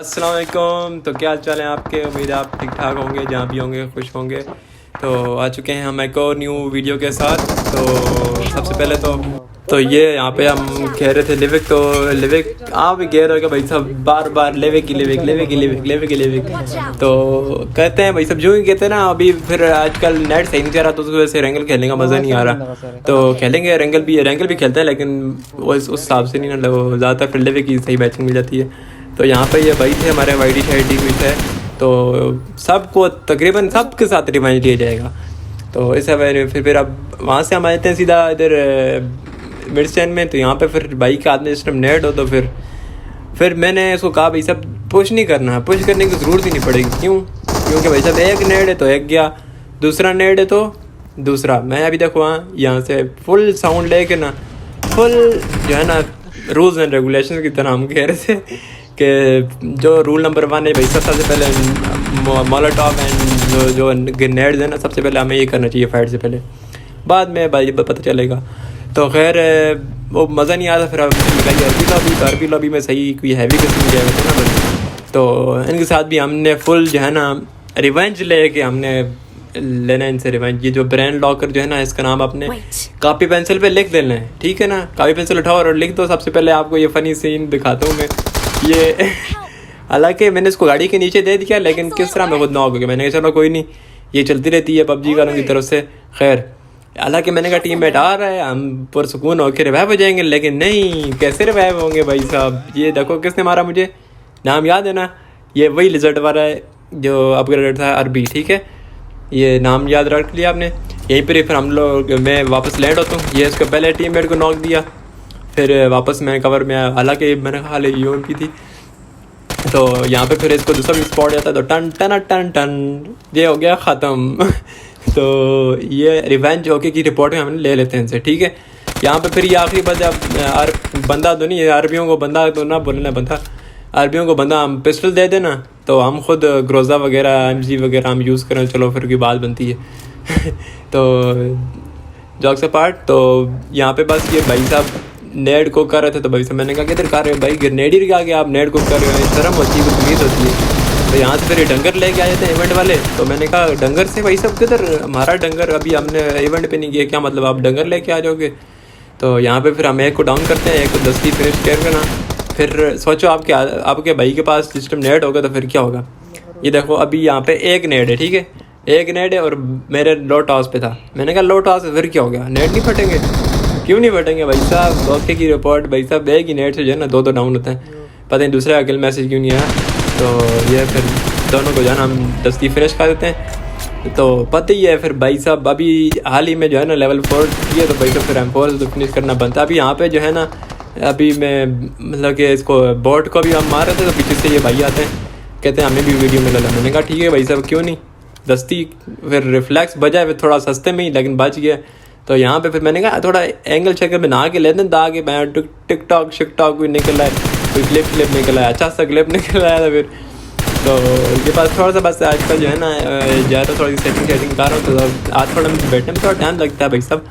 अस्सलाम वालेकुम। तो क्या हाल चाल है आपके? उम्मीद है आप ठीक ठाक होंगे, जहाँ भी होंगे खुश होंगे। तो आ चुके हैं हम एक और न्यू वीडियो के साथ। तो सबसे पहले तो ये यहाँ पे हम कह रहे थे लिविक। तो लिविक आप भी कह रहे हो कि भाई साहब बार बार लिविक की लिविक लिविक की लिविक लिविक की लिविक। तो कहते हैं भाई सब जो ही कहते हैं ना, अभी फिर आजकल नेट सही नहीं चल रहा तो उसकी वजह से रेंगल खेलने का मज़ा नहीं आ रहा। तो खेलेंगे, रेंगल भी खेलते हैं, लेकिन वो उस हिसाब से नहीं ना, ज़्यादातर फिर लिविक की सही मैचिंग मिल जाती है। तो यहाँ पे ये भाई थे हमारे वाईडी शाइडी हुई थे, तो सबको तकरीबन सबके साथ रिवाइंज लिया जाएगा। तो इस वजह फिर अब वहाँ से हम आए थे सीधा इधर मिड स्टैंड में। तो यहाँ पे फिर भाई के हाथ में सिस्टम नेट हो, तो फिर मैंने इसको कहा भाई सब पुश नहीं करना है, पुश करने की ज़रूरत ही नहीं पड़ेगी। क्यों? क्योंकि भाई साहब एक नेट है तो एक गया, दूसरा नेट है तो दूसरा। मैं अभी देखो यहाँ से फुल साउंड लेके ना, फुल जो है ना रूल्स एंड रेगुलेशन की तरह हम कह रहे थे कि जो रूल नंबर 1 है भाई सबसे पहले मोलोटॉव एंड जो ग्रेनेड्स है ना, सबसे पहले हमें ये करना चाहिए फाइट से पहले, बाद में भाई पता चलेगा। तो खैर वो मज़ा नहीं आता। फिर लगाई अरबी लॉबी में सही कोई हैवी किस्म गया था ना बस। तो इनके साथ भी हमने फुल जो है ना रिवेंज ले के हमने लेना इनसे रिवेंज। ये जो ब्रांड लॉकर जो है ना, इसका नाम आपने कॉपी पेंसिल पे लिख देना है, ठीक है ना। कॉपी पेंसिल उठाओ और लिख दो। सबसे पहले आपको ये फ़नी सीन दिखाता हूँ मैं। ये हालांकि मैंने इसको गाड़ी के नीचे दे दिया, लेकिन किस तरह मैं खुद ना हो गया। मैंने कहा चलो कोई नहीं, ये चलती रहती है पबजी वालों की तरफ से। खैर हालांकि मैंने कहा टीममेट आ रहा है, हम पुरसुकून होकर रिवाइव हो जाएंगे, लेकिन नहीं, कैसे रिवाइव होंगे भाई साहब। ये देखो किसने मारा मुझे, नाम याद है ना, ये वही लिजर्ट वाला है जो अपग्रेड था, अरबी, ठीक है। ये नाम याद रख लिया आपने। यहीं पर ही फिर हम लोग मैं वापस लैंड होता हूँ। ये इसको पहले टीममेट को नॉक दिया, फिर वापस मैं कवर में आया, हालांकि मैंने कहा ले यूएम की थी। तो यहाँ पे फिर इसको दूसरा भी स्पॉट जाता है, तो टन टन टन टन ये हो गया ख़त्म। तो ये रिवेंज होके की रिपोर्ट में हम ले लेते हैं इनसे, ठीक है। यहाँ पे फिर ये आखिरी बंदा तो नहीं, अरबियों को बंदा तो ना बोलना, बंदा अरबियों को बंदा हम पिस्टल दे देना, तो हम खुद ग्रोजा वगैरह एमजी वगैरह हम यूज़ करें, चलो फिर की बात बनती है। तो जॉक्स अपार्ट, तो यहाँ पे बस ये भाई साहब नेट को कर रहे थे। तो भाई साहब मैंने कहा किधर कर रहे हो भाई, ग्रेनेड ही क्या आप नेट को कर रहे हो, शर्म होती है, कुछ उम्मीद होती है। तो यहाँ से फिर ये डंगर लेके आए थे इवेंट वाले। तो मैंने कहा डंगर से भाई साहब किधर, हमारा डंगर अभी हमने इवेंट पे नहीं किया, क्या मतलब आप डंगर लेके आ जाओगे। तो यहाँ पे फिर हम एक को डाउन करते हैं, एक को 10 की फिनिश करके ना। फिर सोचो आपके भाई के पास सिस्टम नेट होगा तो फिर क्या होगा। ये देखो अभी यहाँ पे एक नेट है, ठीक है, एक नेट है और मेरे लो टॉस पे था। मैंने कहा लो टॉस फिर क्या हो गया, नेट नहीं फटेंगे? क्यों नहीं फटेंगे भाई साहब, धोखे की रिपोर्ट भाई साहब, एक ही नेट से जो है ना दो डाउन होते हैं, पता नहीं दूसरा अकेले मैसेज क्यों नहीं आया। तो ये फिर दोनों को जो है ना हम 10 की फिनिश कर देते हैं। तो पता ही है फिर भाई साहब अभी हाल ही में जो है ना लेवल 4 किया, तो भाई साहब फिर M4 तो फिनिश करना बनता है। अभी यहाँ पे जो है ना, अभी मैं मतलब कि इसको बोट को भी हम मार रहे थे, तो पीछे से ये भाई आते हैं, कहते हैं हमें भी वीडियो में डाला। मैंने कहा ठीक है भाई साहब क्यों नहीं, दस्ती फिर रिफ्लेक्स बजा फिर थोड़ा सस्ते में ही, लेकिन बच गया। तो यहाँ पे फिर मैंने कहा थोड़ा एंगल चेक में नहा के लेते हैं, ताकि मैं टिकटॉक शिकटॉक भी निकल आए, कोई क्लिप निकल आया, अच्छा सा क्लिप निकल आया था फिर। तो ये पास थोड़ा सा बस आजकल जो है ना ज़्यादा थोड़ी सेटिंग कर रहा हूँ, तो आज थोड़ा बैठने में थोड़ा टाइम लगता है भाई साहब।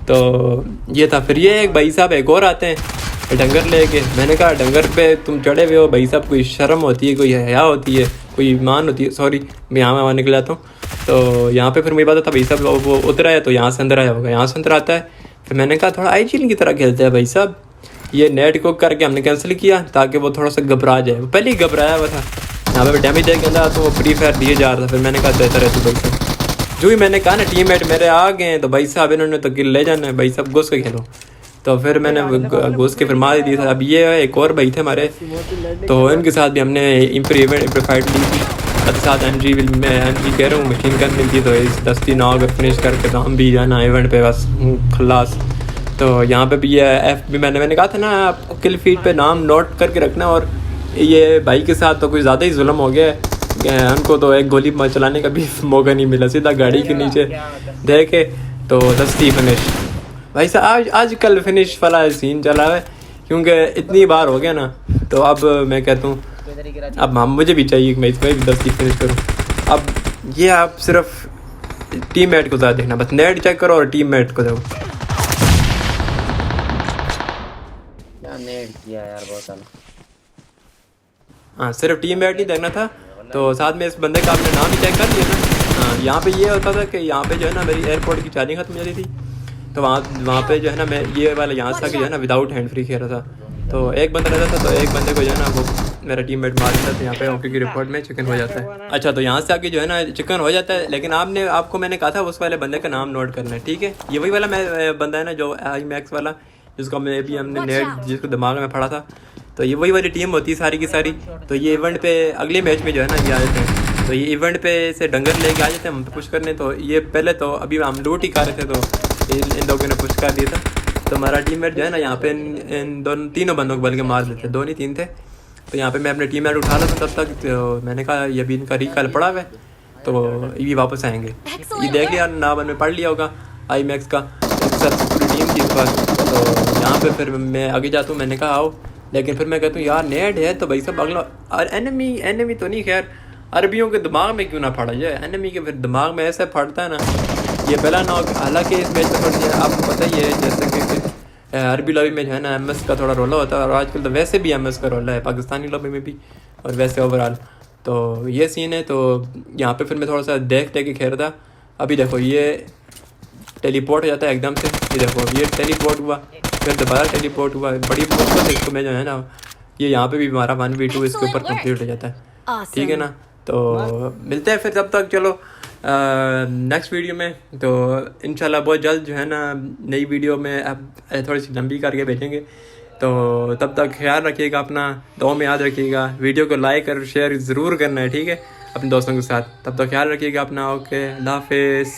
तो ये था। फिर ये एक भाई साहब एक और आते हैं डंगर लेके। मैंने कहा डंगर पे तुम चढ़े हुए हो भाई साहब, कोई शर्म होती है, कोई हया होती है, कोई ईमान होती है, सॉरी मैं यहाँ निकल जाता हूँ। तो यहाँ पे फिर मेरी बात था भाई साहब वो उतरा है तो यहाँ से अंदर आया होगा, यहाँ से अंदर आता है। फिर मैंने कहा थोड़ा आईजीएल की तरह खेलते हैं भाई साहब। ये नेट को करके हमने कैंसिल किया ताकि वो थोड़ा सा घबरा जाए, वो पहले ही घबराया हुआ था। यहाँ पे डैमेज दे के अंदर तो वो फ्री फायर दिए जा रहा था। फिर मैंने कहा देता रहती भाई साहब, जो ही मैंने कहा ना टीममेट मेरे आ गए हैं, तो भाई साहब इन्होंने तो किल ले जाना है भाई साहब, घुस के खेलो। तो फिर मैंने घुस के फिर मार दिया था। अब ये एक और भाई थे हमारे, तो इनके साथ भी हमने इम्प्रूव फाइट ली थी। साथ एम जी कह रहा हूँ मशीन गन मिलती, तो इस 10 9 अगर फिनिश करके तो हम भी जाना इवेंट पे बस खलास। तो यहाँ पे भी ये एफ भी मैंने कहा था ना, आप किल फीड पे नाम नोट करके रखना। और ये भाई के साथ तो कुछ ज़्यादा ही जुल्म हो गया, उनको तो एक गोली चलाने का भी मौका नहीं मिला, सीधा गाड़ी के नीचे दे के तो 10 फिनिश। भाई साहब आजकल फिनिश वाला सीन चला है, क्योंकि इतनी बार हो गया ना, तो अब मैं कहता हूँ अब हम मुझे भी चाहिए कि मैं इसमें भी 10 फिनिश करूँ। अब ये आप सिर्फ टीममेट को ज़्यादा देखना, बस नेट चेक करो और टीममेट को देखो। क्या नेट किया यार बहुत सारा। हाँ सिर्फ टीम मेट नहीं देखना था, तो साथ में इस बंदे का आपने नाम ही चेक कर लिया ना। हाँ यहाँ पे ये होता था कि यहाँ पे जो है ना मेरी एयरपोर्ट की चार्जिंग खत्म हो जाती थी, तो वहाँ पे जो है ना मैं ये वाला यहाँ से आके जो है ना विदाउट हैंड फ्री खेल रहा था। तो एक बंदा रहता था, तो एक बंदे को जो है ना वो मेरा टीममेट मार देता था। यहाँ पे ओके की रिपोर्ट में चिकन हो जाता है। अच्छा तो यहाँ से आके जो है ना चिकन हो जाता है, लेकिन आपको मैंने कहा था उस वाले बंदे का नाम नोट करना है, ठीक है। ये वही वाला बंदा है ना जो IMAX वाला, जिसको हमने नेट जिसको दिमाग में पड़ा था। तो ये वही वाली टीम होती है सारी की सारी। तो ये इवेंट पे अगले मैच में जो है ना ये आ जाते हैं। तो ये इवेंट पे से डंगर लेके आ जाते हैं हम पे पुश करने। तो ये पहले तो अभी हम लूट ही कर रहे थे, तो इन लोगों ने पुश कर दिया था। तो हमारा टीममेट जो है ना यहाँ पे इन तीनों बंदों को बल्कि मार देते, 2 नहीं 3 थे। तो यहाँ पे मैं अपने टीममेट उठा रहा था तब तक, तो मैंने कहा ये भी इनका रिकॉल पड़ा हुआ है, तो ये भी वापस आएंगे। ये देख लिया नाम में पढ़ लिया होगा IMAX का, एक साथ पूरी टीम थी इस बार। तो यहाँ पे फिर मैं आगे जाता हूँ, मैंने कहा आओ, लेकिन फिर मैं कहता हूँ यार नेट है तो भाई सब अगला। और एनिमी तो नहीं, खैर अरबियों के दिमाग में क्यों ना फटा जाए, एनिमी के फिर दिमाग में ऐसे फटता है ना। ये पहला नॉक, हालांकि इस मैच में थोड़ी आपको पता ही है जैसे कि अरबी लॉबी में जो है ना MS का थोड़ा रोला होता है, और आजकल तो वैसे भी MS का रोला है पाकिस्तानी लॉबी में भी, और वैसे ओवरऑल तो ये सीन है। तो यहाँ पे फिर मैं थोड़ा सा देख के खेल रहा था। अभी देखो ये टेलीपोर्ट हो जाता है एकदम से, ये देखो ये टेलीपोर्ट हुआ, फिर दोबारा टेलीपोर्ट हुआ। बड़ी मुश्किल से इसको मैं जो है ना ये यहाँ पे भी हमारा 1v2 इसके ऊपर कंप्लीट हो जाता है, ठीक है ना। तो मिलते हैं फिर तब तक, चलो नेक्स्ट वीडियो में। तो इंशाल्लाह बहुत जल्द जो है ना नई वीडियो में अब थोड़ी सी लंबी करके भेजेंगे। तो तब तक ख्याल रखिएगा अपना, दुआ में याद रखिएगा, वीडियो को लाइक और शेयर ज़रूर करना है, ठीक है, अपने दोस्तों के साथ। तब तक ख्याल रखिएगा अपना। ओके, अल्लाह हाफिज़।